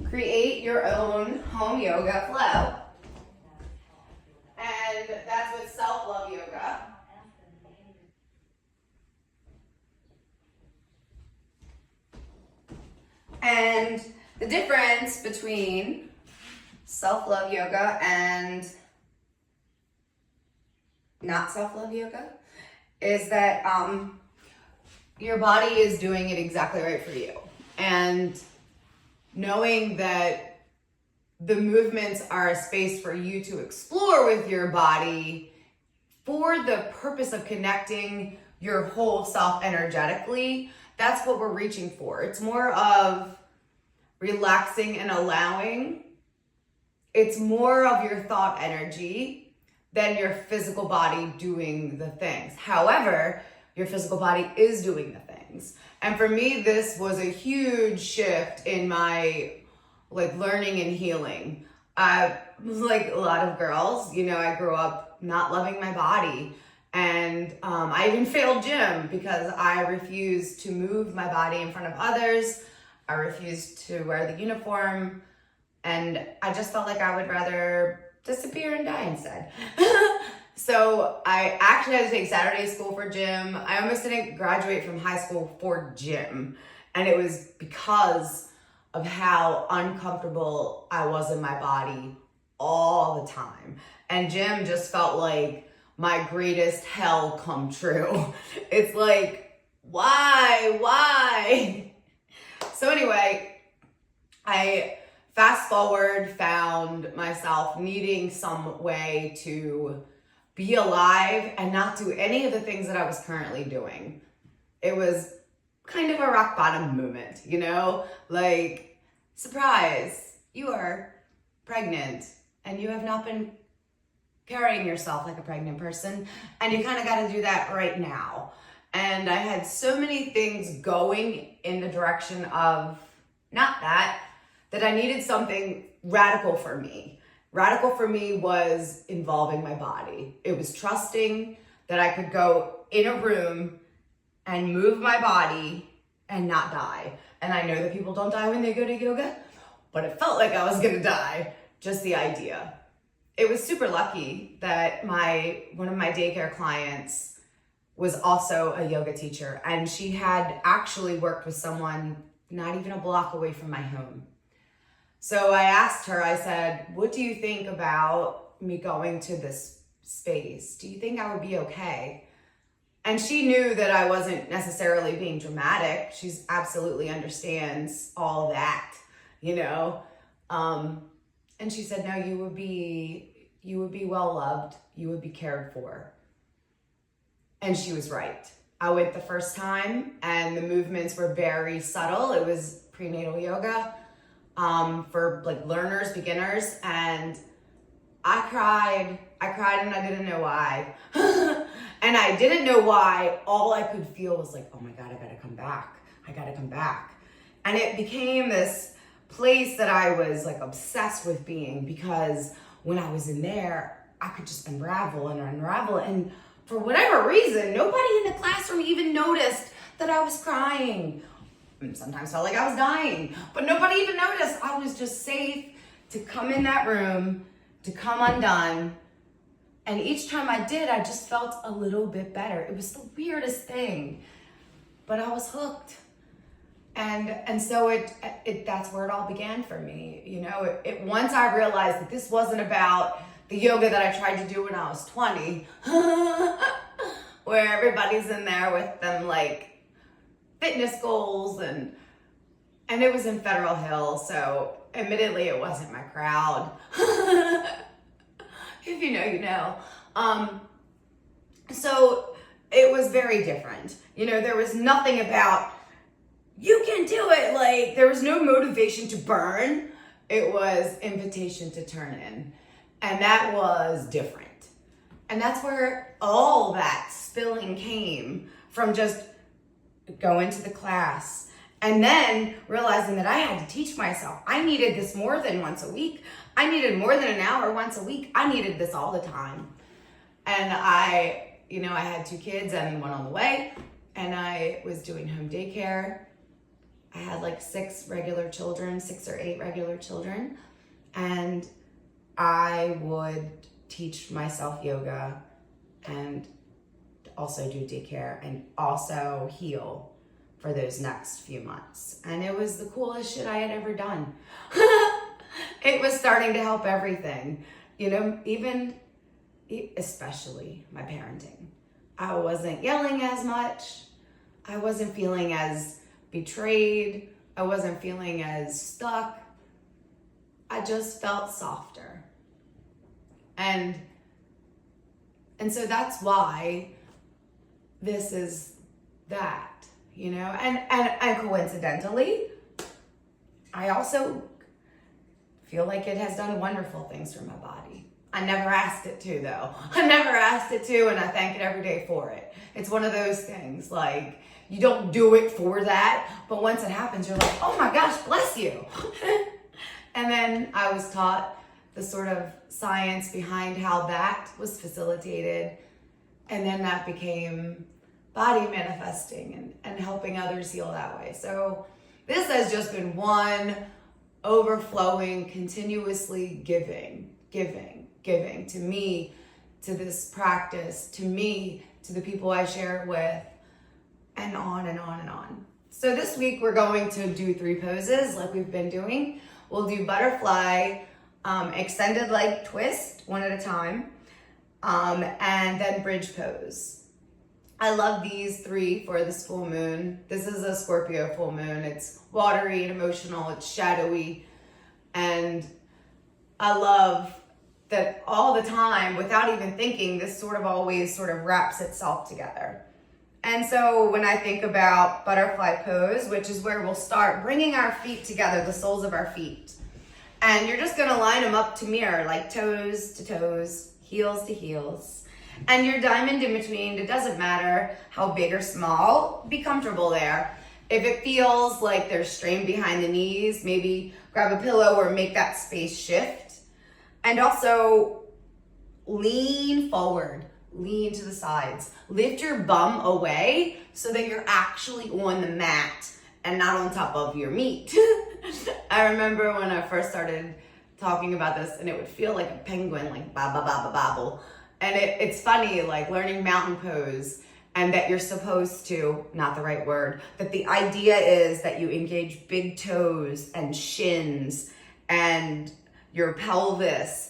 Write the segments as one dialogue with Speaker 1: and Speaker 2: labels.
Speaker 1: Create your own home yoga flow. And that's with self-love yoga. And the difference between self-love yoga and not self-love yoga is that your body is doing it exactly right for you. And knowing that the movements are a space for you to explore with your body for the purpose of connecting your whole self energetically, that's what we're reaching for. It's more of relaxing and allowing. It's more of your thought energy than your physical body doing the things. However, your physical body is doing the things. And for me, this was a huge shift in my learning and healing. Like a lot of girls, I grew up not loving my body. And I even failed gym because I refused to move my body in front of others. I refused to wear the uniform. And I just felt like I would rather disappear and die instead. So I actually had to take Saturday school for gym. I almost didn't graduate from high school for gym. And it was because of how uncomfortable I was in my body all the time. And gym just felt like my greatest hell come true. It's like, why? So anyway, I fast forward, found myself needing some way to be alive and not do any of the things that I was currently doing. It was kind of a rock bottom moment, like, surprise, you are pregnant and you have not been carrying yourself like a pregnant person, and you kind of got to do that right now. And I had so many things going in the direction of not that I needed something radical for me. Radical for me was involving my body. It was trusting that I could go in a room and move my body and not die. And I know that people don't die when they go to yoga, but it felt like I was gonna die, just the idea. It was super lucky that one of my daycare clients was also a yoga teacher, and she had actually worked with someone not even a block away from my home. So I asked her, I said, what do you think about me going to this space? Do you think I would be okay? And she knew that I wasn't necessarily being dramatic. She absolutely understands all that, And she said, no, you would be well loved. You would be cared for. And she was right. I went the first time and the movements were very subtle. It was prenatal yoga for learners, beginners. And I cried and I didn't know why. And I didn't know why. All I could feel was like, oh my God, I gotta come back. And it became this place that I was obsessed with being, because when I was in there, I could just unravel. And for whatever reason, nobody in the classroom even noticed that I was crying. And sometimes felt like I was dying, but nobody even noticed. I was just safe to come in that room, to come undone. And each time I did, I just felt a little bit better. It was the weirdest thing, but I was hooked. And so that's where it all began for me. Once I realized that this wasn't about the yoga that I tried to do when I was 20, where everybody's in there with them fitness goals, and it was in Federal Hill, so admittedly it wasn't my crowd. If you know, you know. So it was very different. There was nothing about, you can do it. There was no motivation to burn. It was invitation to turn in. And that was different. And that's where all that spilling came from, just going to the class and then realizing that I had to teach myself. I needed this more than once a week. I needed more than an hour once a week. I needed this all the time. And I had 2 kids and one on the way, and I was doing home daycare. I had like 6 or 8 regular children. And I would teach myself yoga and also do daycare and also heal for those next few months. And it was the coolest shit I had ever done. It was starting to help everything, you know, especially my parenting. I wasn't yelling as much. I wasn't feeling as betrayed. I wasn't feeling as stuck. I just felt softer. And so that's why this is that, you know, and coincidentally, I also feel like it has done wonderful things for my body. I never asked it to, though. I never asked it to, and I thank it every day for it. It's one of those things, like, you don't do it for that, but once it happens, you're like, oh my gosh, bless you. And then I was taught the sort of science behind how that was facilitated, and then that became body manifesting and helping others heal that way. So this has just been one overflowing, continuously giving to me, to this practice, to me, to the people I share it with, and on and on and on. So this week we're going to do 3 poses like we've been doing. We'll do butterfly, extended leg twist, one at a time, and then bridge pose. I love these 3 for this full moon. This is a Scorpio full moon. It's watery and emotional, it's shadowy, and I love that all the time, without even thinking, this sort of always sort of wraps itself together. And so when I think about butterfly pose, which is where we'll start bringing our feet together, the soles of our feet. And you're just gonna line them up to mirror, like toes to toes, heels to heels. And your diamond in between, it doesn't matter how big or small, be comfortable there. If it feels like there's strain behind the knees, maybe grab a pillow or make that space shift. And also lean forward. Lean to the sides. Lift your bum away so that you're actually on the mat and not on top of your meat. I remember when I first started talking about this, and it would feel like a penguin, like ba ba ba ba babble. And it's funny, like learning mountain pose, and that you're supposed to, not the right word, that the idea is that you engage big toes and shins and your pelvis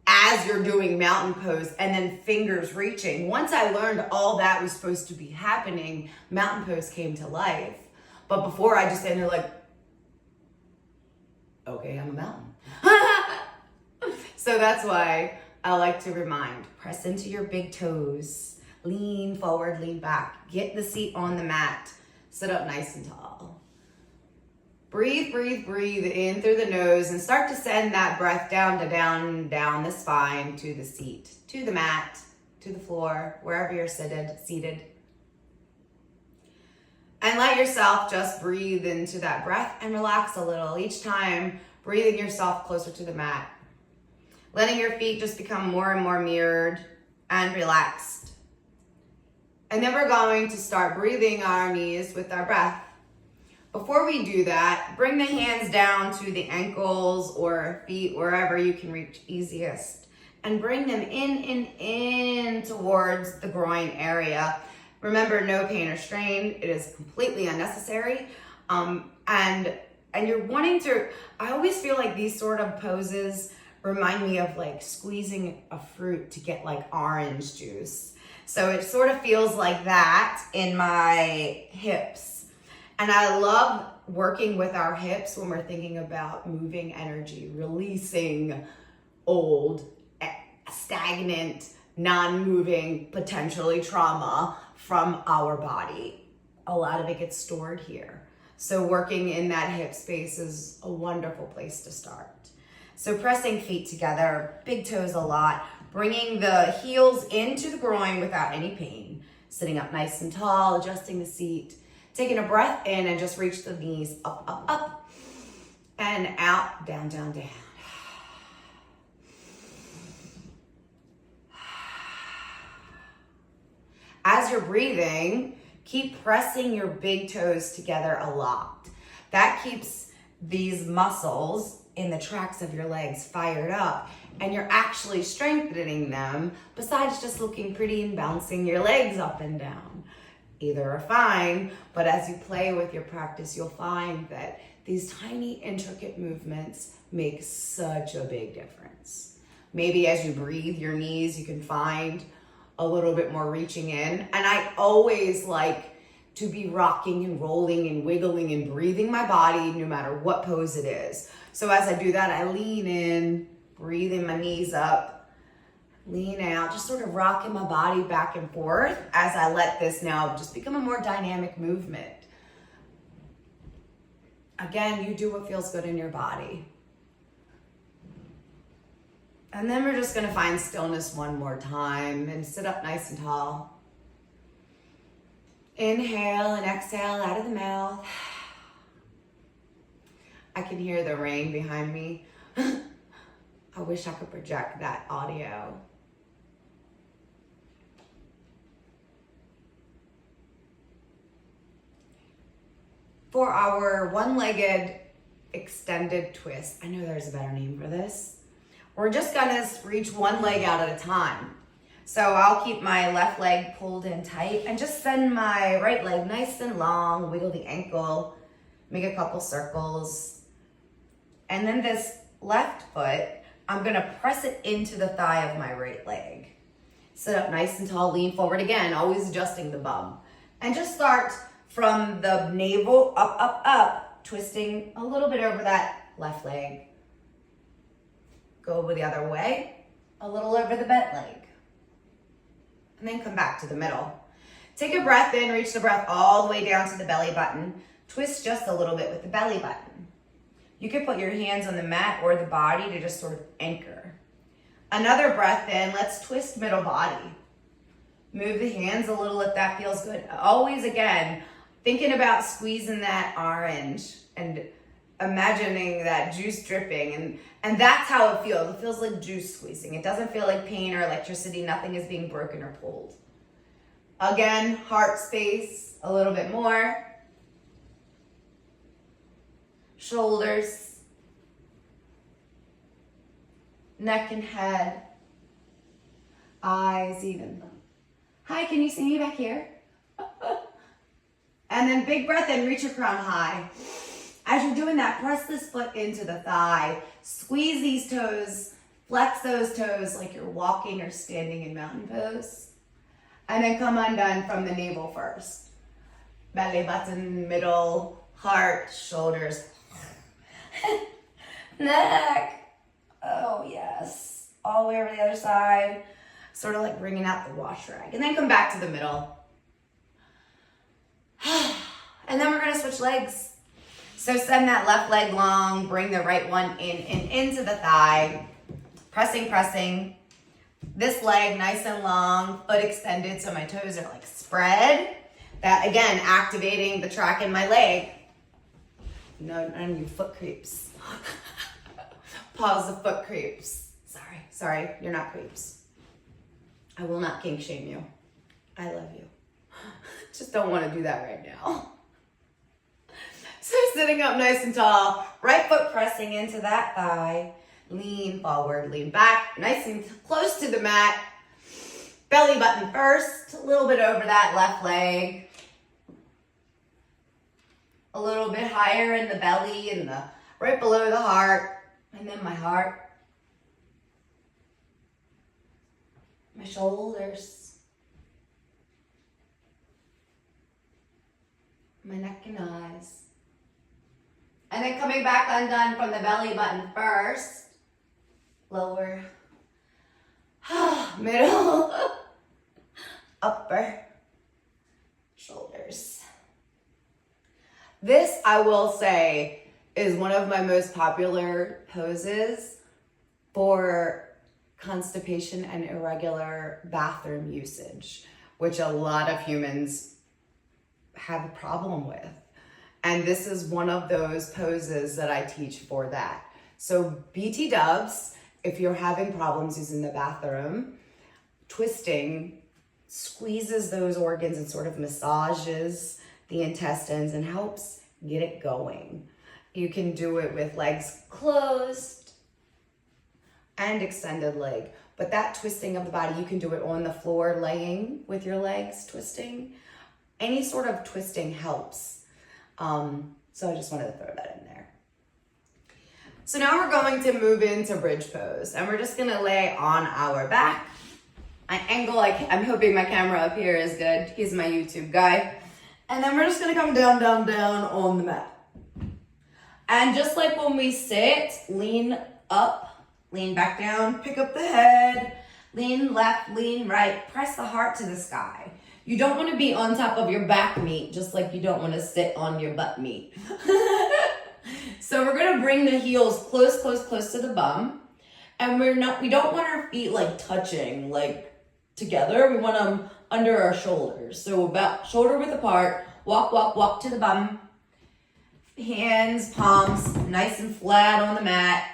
Speaker 1: as you're doing mountain pose, and then fingers reaching. Once I learned all that was supposed to be happening, mountain pose came to life. But before, I just stand there like, okay, I'm a mountain. So that's why I like to remind, press into your big toes, lean forward, lean back, get the seat on the mat, sit up nice and tall. Breathe, breathe, breathe in through the nose and start to send that breath down the spine, to the seat, to the mat, to the floor, wherever you're seated. And let yourself just breathe into that breath and relax a little. Each time, breathing yourself closer to the mat. Letting your feet just become more and more mirrored and relaxed. And then we're going to start breathing our knees with our breath. Before we do that, bring the hands down to the ankles or feet, wherever you can reach easiest. And bring them in towards the groin area. Remember, no pain or strain. It is completely unnecessary. And you're wanting to, I always feel like these sort of poses remind me of like squeezing a fruit to get like orange juice. So it sort of feels like that in my hips. And I love working with our hips when we're thinking about moving energy, releasing old, stagnant, non-moving, potentially trauma from our body. A lot of it gets stored here. So working in that hip space is a wonderful place to start. So pressing feet together, big toes a lot, bringing the heels into the groin without any pain, sitting up nice and tall, adjusting the seat, taking a breath in and just reach the knees up, up, up, and out, down, down, down. As you're breathing, keep pressing your big toes together a lot. That keeps these muscles in the tracks of your legs fired up, and you're actually strengthening them besides just looking pretty and bouncing your legs up and down. Either are fine, but as you play with your practice, you'll find that these tiny, intricate movements make such a big difference. Maybe as you breathe your knees, you can find a little bit more reaching in. And I always like to be rocking and rolling and wiggling and breathing my body no matter what pose it is. So as I do that, I lean in, breathing my knees up, lean out, just sort of rocking my body back and forth as I let this now just become a more dynamic movement. Again, you do what feels good in your body. And then we're just gonna find stillness one more time and sit up nice and tall. Inhale and exhale out of the mouth. I can hear the rain behind me. I wish I could project that audio. For our one-legged extended twist, I know there's a better name for this. We're just gonna reach one leg out at a time. So I'll keep my left leg pulled in tight and just send my right leg nice and long, wiggle the ankle, make a couple circles. And then this left foot, I'm gonna press it into the thigh of my right leg. Sit up nice and tall, lean forward again, always adjusting the bum. And just start from the navel up, up, up, twisting a little bit over that left leg. Go over the other way, a little over the bent leg. And then come back to the middle. Take a breath in, reach the breath all the way down to the belly button. Twist just a little bit with the belly button. You can put your hands on the mat or the body to just sort of anchor. Another breath in, let's twist middle body. Move the hands a little if that feels good. Always, again, thinking about squeezing that orange and imagining that juice dripping, and that's how it feels. It feels like juice squeezing. It doesn't feel like pain or electricity. Nothing is being broken or pulled. Again, heart space, a little bit more. Shoulders, neck and head, eyes even. Hi, can you see me back here? And then big breath in, reach your crown high. As you're doing that, press this foot into the thigh. Squeeze these toes, flex those toes like you're walking or standing in mountain pose. And then come undone from the navel first. Belly button, middle, heart, shoulders, neck. Oh yes, all the way over the other side. Sort of like bringing out the wash rag. And then come back to the middle. And then we're gonna switch legs. So send that left leg long, bring the right one in and into the thigh. Pressing, pressing. This leg nice and long, foot extended so my toes are like spread. That again, activating the track in my leg. No, none of you foot creeps. Pause the foot creeps. Sorry, you're not creeps. I will not kink shame you. I love you. Just don't want to do that right now. So sitting up nice and tall, right foot pressing into that thigh. Lean forward, lean back, nice and close to the mat. Belly button first, a little bit over that left leg. A little bit higher in the belly and right below the heart. And then my heart. My shoulders. My neck and eyes. And then coming back undone from the belly button first. Lower. Middle. Upper. Shoulders. This, I will say, is one of my most popular poses for constipation and irregular bathroom usage, which a lot of humans have a problem with. And this is one of those poses that I teach for that. So BT dubs, if you're having problems using the bathroom, twisting squeezes those organs and sort of massages the intestines and helps Get it going. You can do it with legs closed and extended leg. But that twisting of the body, you can do it on the floor, laying with your legs twisting. Any sort of twisting helps. So I just wanted to throw that in there. So now we're going to move into bridge pose, and we're just gonna lay on our back. My angle, I'm hoping my camera up here is good. He's my YouTube guy. And then we're just gonna come down, down, down on the mat. And just like when we sit, lean up, lean back down, pick up the head, lean left, lean right, press the heart to the sky. You don't want to be on top of your back meat, just like you don't want to sit on your butt meat. So we're going to bring the heels close, close, close to the bum. And we don't want our feet like touching, like together. We want them under our shoulders. So about shoulder width apart, walk, walk, walk to the bum. Hands, palms, nice and flat on the mat.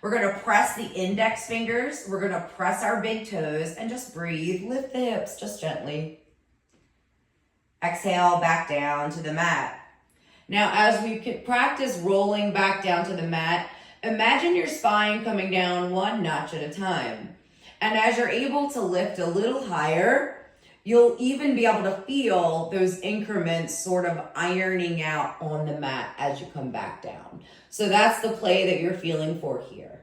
Speaker 1: We're going to press the index fingers. We're going to press our big toes and just breathe. Lift the hips just gently. Exhale back down to the mat. Now, as we practice rolling back down to the mat, imagine your spine coming down one notch at a time. And as you're able to lift a little higher, you'll even be able to feel those increments sort of ironing out on the mat as you come back down. So that's the play that you're feeling for here.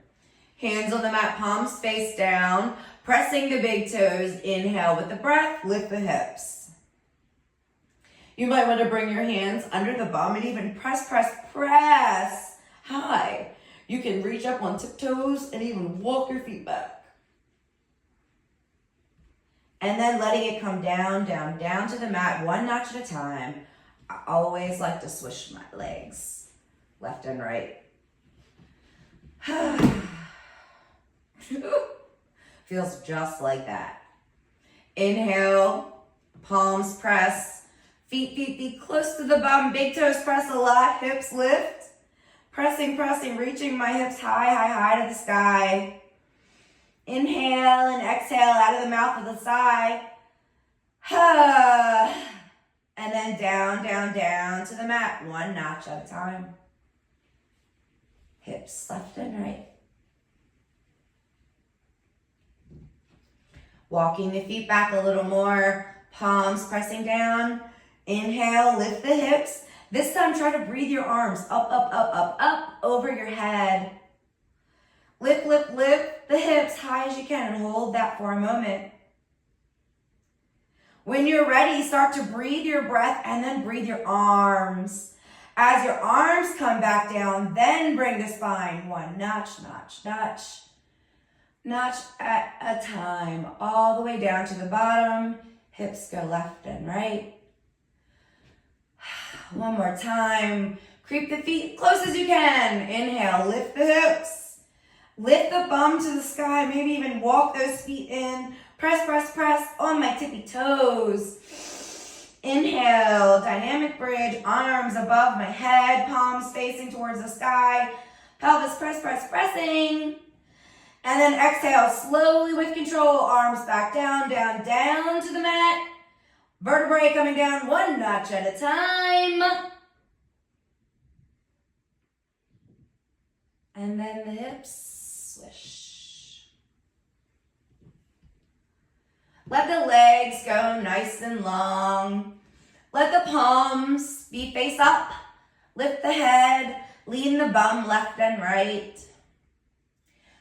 Speaker 1: Hands on the mat, palms face down, pressing the big toes. Inhale with the breath, lift the hips. You might want to bring your hands under the bum and even press, press, press high. You can reach up on tiptoes and even walk your feet back. And then letting it come down, down, down to the mat, one notch at a time. I always like to swish my legs left and right. Feels just like that. Inhale, palms press. Feet, feet, feet close to the bum. Big toes press a lot. Hips lift. Pressing, pressing, reaching my hips high, high, high to the sky. Inhale and exhale out of the mouth of the sigh. And then down, down, down to the mat. One notch at a time. Hips left and right. Walking the feet back a little more. Palms pressing down. Inhale, lift the hips. This time, try to breathe your arms up, up, up, up, up over your head. Lift, lift, lift the hips high as you can and hold that for a moment. When you're ready, start to breathe your breath and then breathe your arms. As your arms come back down, then bring the spine one notch, notch, notch. Notch at a time, all the way down to the bottom. Hips go left and right. One more time. Creep the feet close as you can. Inhale, lift the hips. Lift the bum to the sky. Maybe even walk those feet in. Press, press, press on my tippy toes. Inhale, dynamic bridge. Arms above my head. Palms facing towards the sky. Pelvis press, press, pressing. And then exhale, slowly with control. Arms back down, down, down to the mat. Vertebrae coming down one notch at a time. And then the hips swish. Let the legs go nice and long. Let the palms be face up. Lift the head. Lean the bum left and right.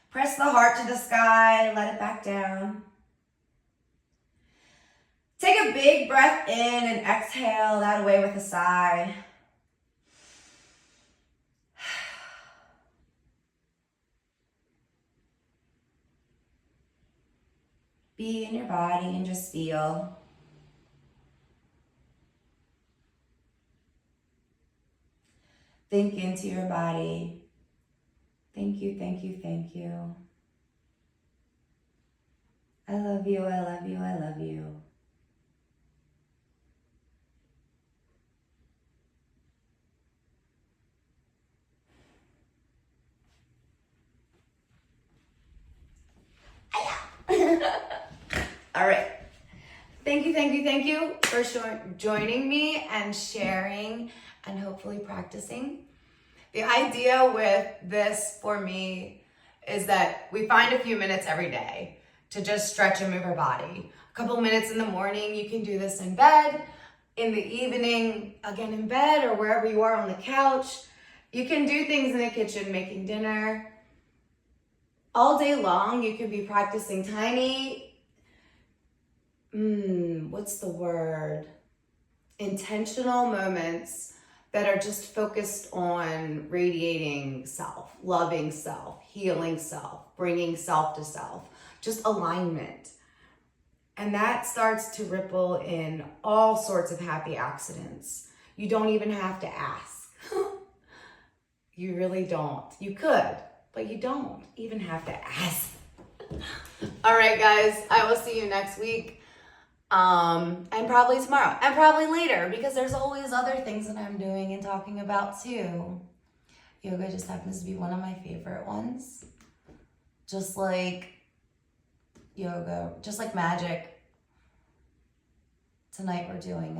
Speaker 1: Press the heart to the sky. Let it back down. Take a big breath in and exhale that away with a sigh. Be in your body and just feel. Think into your body. Thank you, thank you, thank you. I love you, I love you, I love you. All right. Thank you for joining me and sharing and hopefully practicing. The idea with this for me is that we find a few minutes every day to just stretch and move our body. A couple minutes in the morning, you can do this in bed. In the evening, again in bed or wherever you are on the couch. You can do things in the kitchen, making dinner. All day long, you can be practicing tiny, what's the word? Intentional moments that are just focused on radiating self, loving self, healing self, bringing self to self, just alignment. And that starts to ripple in all sorts of happy accidents. You don't even have to ask. You really don't. You could, but you don't even have to ask. All right, guys, I will see you next week. And probably tomorrow, and probably later, because there's always other things that I'm doing and talking about too. Yoga just happens to be one of my favorite ones. Just like yoga, just like magic. Tonight we're doing